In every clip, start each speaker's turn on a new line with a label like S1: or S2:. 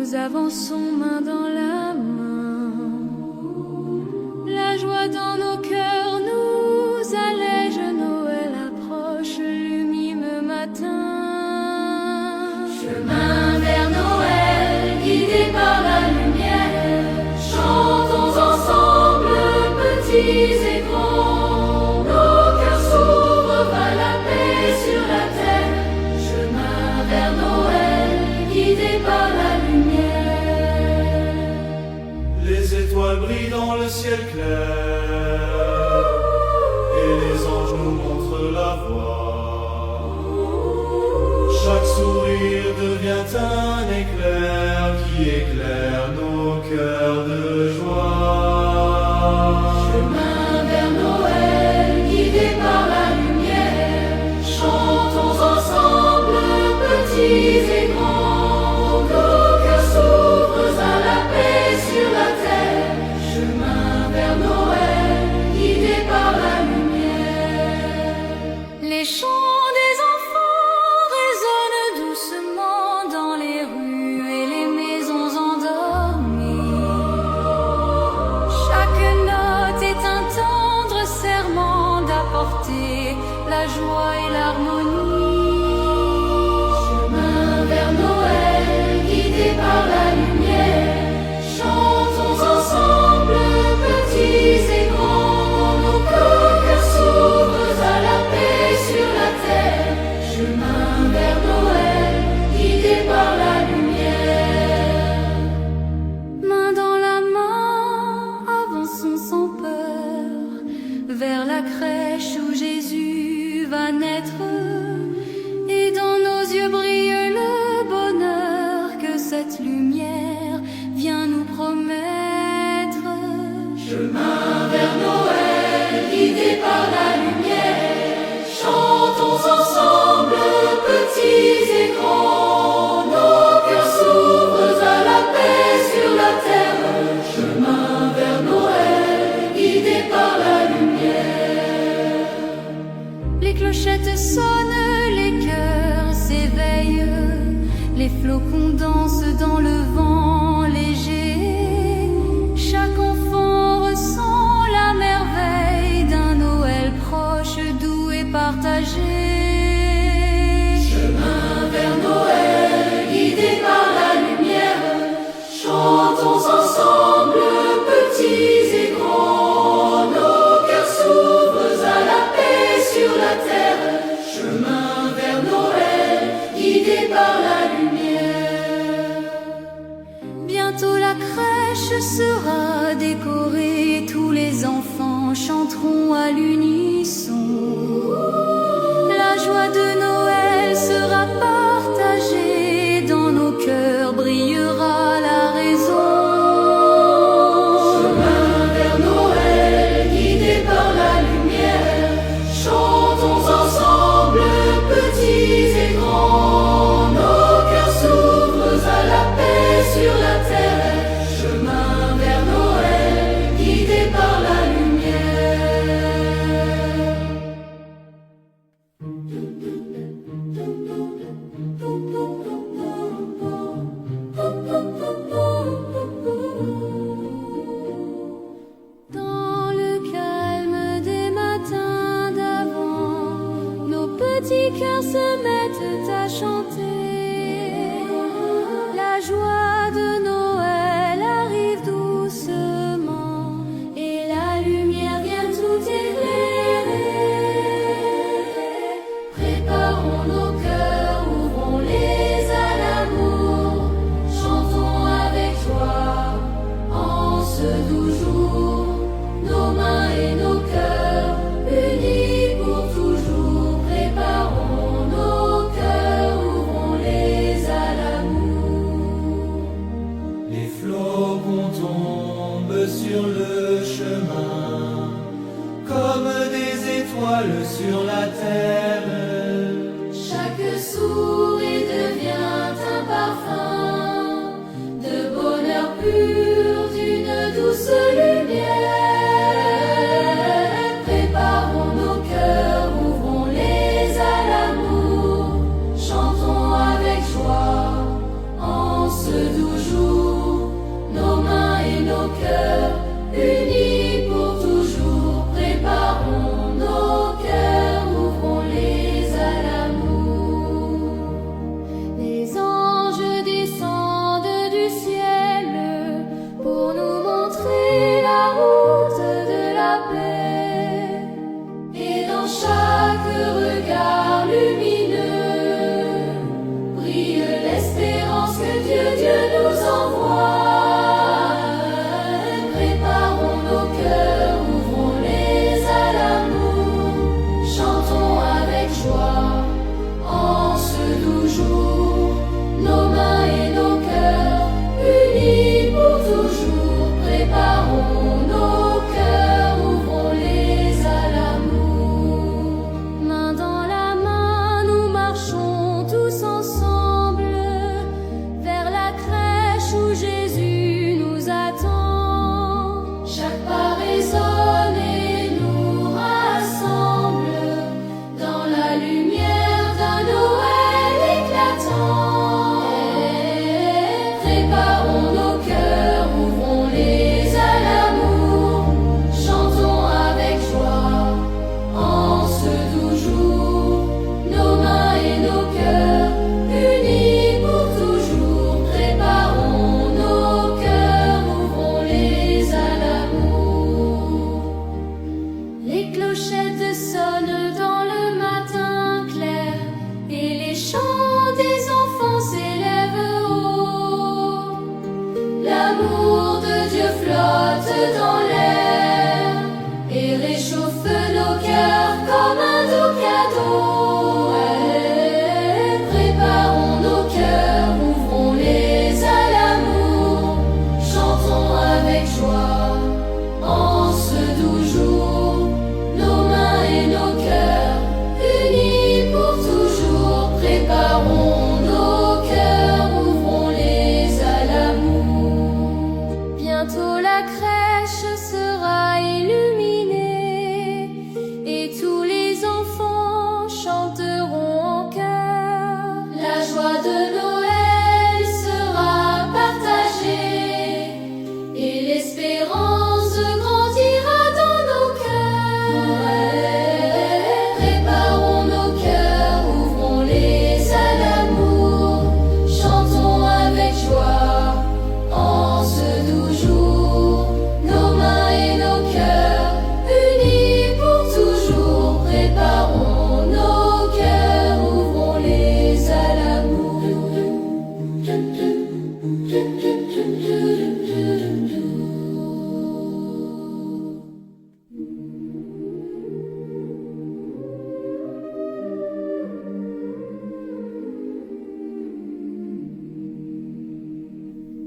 S1: nous avançons main dans la main. La joie dans nos cœurs nous allège, Noël approche, l'humime matin. Chemin vers Noël, guidés par la lumière, chantons ensemble, petits et grands. Nos cœurs s'ouvrent, va la paix sur la terre. Chemin vers Noël, guidés par la lumière.
S2: Les étoiles brillent dans le ciel clair, et les anges nous montrent la voie. Chaque sourire devient un éclair qui éclaire nos cœurs de joie.
S1: Chemin vers Noël, guidés par la lumière, chantons ensemble, petits et grands. Nos cœurs s'ouvrent à la paix sur la terre. Chemin vers Noël, guidés par la lumière. Les chants des enfants résonnent doucement dans les rues et les maisons endormies. Chaque note est un tendre serment d'apporter la joie et l'harmonie. Chemin vers Noël, guidés par la lumière, chantons ensemble, petits et grands. Nos cœurs s'ouvrent à la paix sur la terre. Chemin vers Noël, guidés par la lumière. Main dans la main, avançons sans peur vers la crèche où Jésus va naître. Et dans nos yeux brille le bonheur que cette lumière vient nous promettre. Chemin vers Noël, guidés par la lumière, chantons ensemble, petits et grands. Nos cœurs s'ouvrent à la paix sur la terre. Chemin vers Noël, guidés par la lumière. Les clochettes sonnent, les cœurs s'éveillent, les flocons dansent dans le vent léger. Chaque enfant ressent la merveille d'un Noël proche, doux et partagé. Chemin vers Noël, guidés par la lumière, chantons ensemble, petits et grands. Nos cœurs s'ouvrent à la paix sur la terre. Chemin vers Noël, guidés par la lumière. Bientôt la crèche sera décorée, tous les enfants chanteront à l'unisson. La joie de Noël sera partagée, dans nos cœurs brillera la raison. Chemin vers Noël, guidés par la lumière, chantons ensemble, petits et grands. Nos cœurs s'ouvrent à la paix sur la terre. Chemin vers Noël, guidés par la Dans le calme des matins d'avant, nos petits cœurs se mettent à chanter. La joie de Noël arrive doucement et la lumière vient tout éclairer. Préparons nos cœurs, ouvrons-les à l'amour, chantons avec joie en ce doux jour. Nos mains et nos cœurs unis pour toujours, préparons nos cœurs, ouvrons-les à l'amour.
S2: Les flocons tombent sur le chemin, comme des étoiles sur la terre.
S1: Chaque souris devient un parfum de bonheur pur, d'une douce lumière. Préparons nos cœurs, ouvrons-les à l'amour, chantons avec joie en ce doux jour. l'amour de Dieu flotte dans l'air et réchauffe nos cœurs comme un doux cadeau. Préparons nos cœurs, ouvrons-les à l'amour, chantons avec joie en ce doux jour, nos mains et nos cœurs unis pour toujours. Préparons nos cœurs, ouvrons-les à l'amour. Bientôt la crèche sera illuminée et tous les enfants chanteront en chœur. La joie de Noël sera partagée et l'espérance grandira dans nos cœurs. Préparons nos cœurs, ouvrons-les à l'amour, chantons avec joie en ce doux jour, nos mains et nos cœurs unis pour toujours. Préparons nos cœurs, ouvrons-les à l'amour.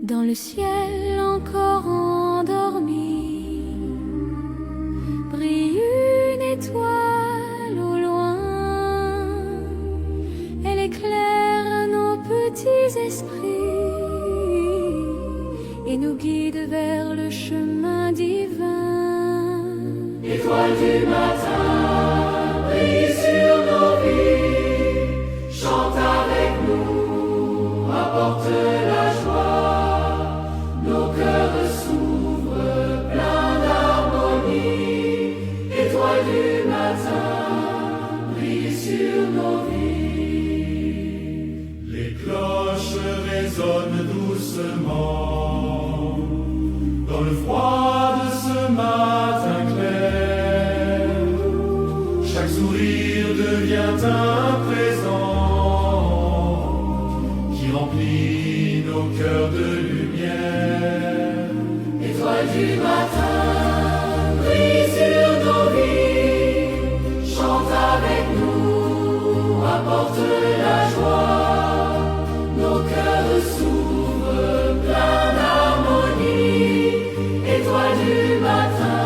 S1: Dans le ciel encore endormi, brille une étoile au loin. Elle éclaire nos petits esprits et nous guide vers le chemin divin.
S2: Étoile du matin, brille sur nos vies, chante avec nous, apporte la joie. Nos cœurs s'ouvrent plein d'harmonie. Étoile du matin, brille sur nos vies. Les cloches résonnent doucement dans le froid de ce matin clair. Chaque sourire devient un présent qui remplit nos cœurs de lumière. Étoile du matin, brille sur nos vies, chante avec nous, apporte la joie. Nos cœurs s'ouvrent plein d'harmonie. Étoile du matin,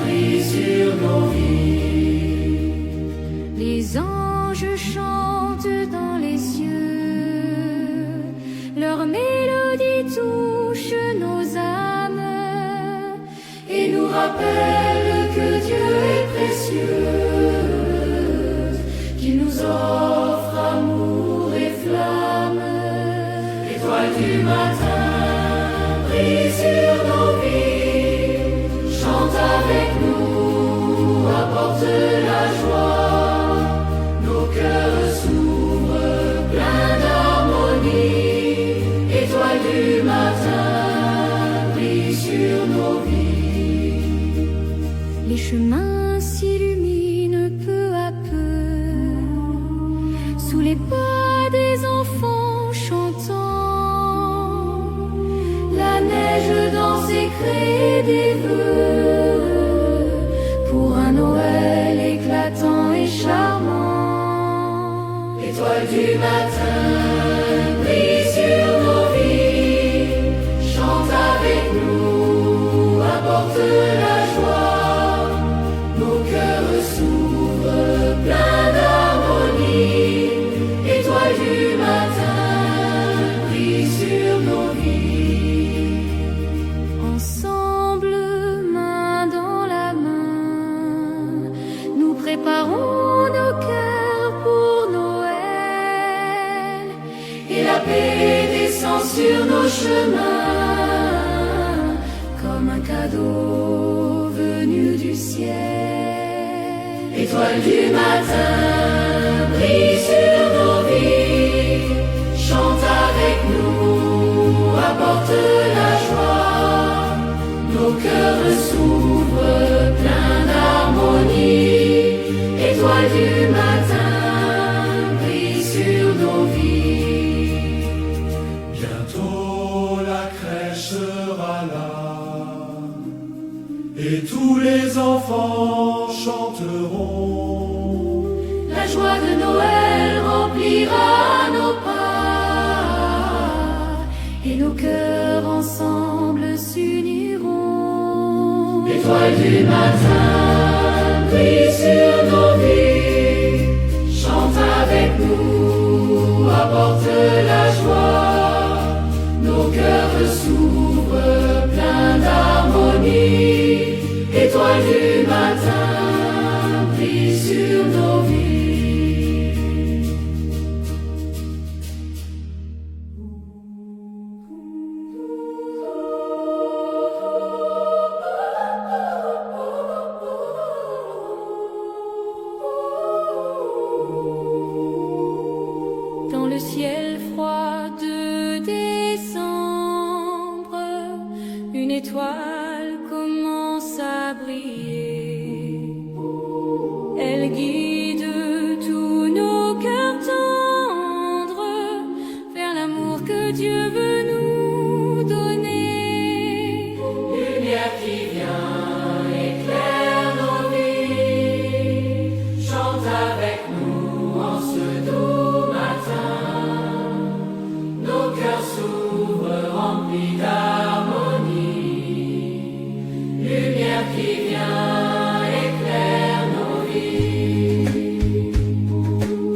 S2: brille sur nos vies.
S1: Les anges chantent dans les cieux, leur mélodie touche nos âmes et nous rappelle que Dieu est précieux, qu'il nous offre amour et flamme.
S2: Étoile du matin, brille sur nos vies, chante avec nous, apporte la joie. Nos cœurs s'ouvrent plein d'harmonie. Étoile du matin, brille sur nos vies.
S1: Les chemins s'illuminent peu à peu sous les pas des enfants chantants. La neige danse et crée des vœux pour un Noël éclatant et charmant.
S2: Étoile du matin, brille sur nos vies, chante avec nous, apporte la joie. Nos cœurs s'ouvrent plein d'harmonie. Étoile du matin, brille sur nos vies.
S1: Ensemble, main dans la main, nous préparons nos cœurs pour Noël.
S2: Et la paix descend sur nos chemins
S1: Comme un cadeau venu du ciel.
S2: Étoile du matin, brille sur nos vies, chante avec nous, apporte la joie. Nos cœurs s'ouvrent plein d'harmonie. Étoile du matin, brille sur nos vies. Bientôt la crèche
S3: sera là. Et tous les enfants chanteront.
S1: La joie de Noël remplira nos pas, et nos cœurs ensemble s'uniront.
S2: L'étoile du matin brille sur nos vies, chante avec nous, apporte la joie. Nos cœurs s'ouvrent pleins d'harmonie. Étoile du matin brille sur nos vies.
S1: Dans le ciel froid de décembre, une étoile commence à briller. Elle guide tous nos cœurs tendres vers l'amour que Dieu veut nous donner.
S2: Lumière qui vient éclaire nos vies, chante avec nous en ce doux matin. Nos cœurs s'ouvrent remplis d'harmonie. Lumière qui vient éclaire nos vies.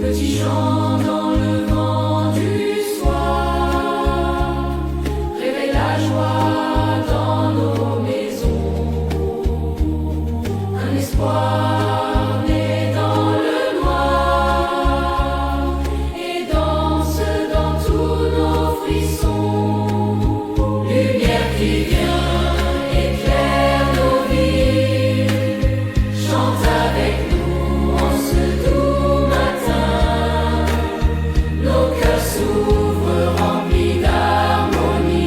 S2: Petit chant dans le vent du soir, réveille la joie dans nos maisons. Un espoir né dans le noir et danse dans tous nos frissons. Lumière qui vient éclaire nos vies, chante avec nous en ce doux matin. Nos cœurs s'ouvrent remplis d'harmonie.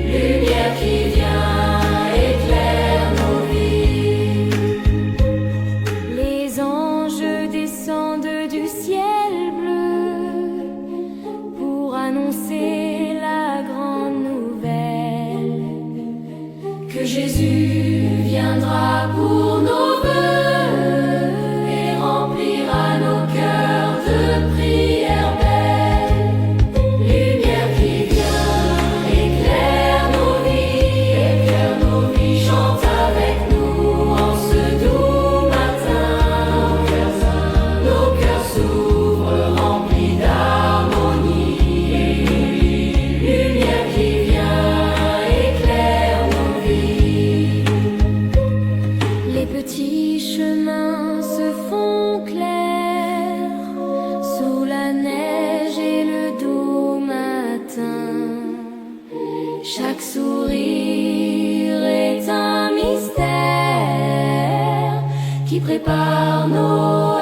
S2: Lumière qui vient éclaire nos vies.
S1: Les anges descendent du ciel bleu pour annoncer la grande nouvelle
S2: Que Jésus viendra pour nos vœux et remplira nos cœurs de prières belles. Lumière qui vient éclaire nos vies, chante avec nous en ce doux matin. Nos cœurs s'ouvrent remplis d'harmonie. Lumière qui vient éclaire nos vies.
S1: Les petits chemins se font clairs sous la neige et le doux matin. Chaque sourire est un mystère qui prépare nos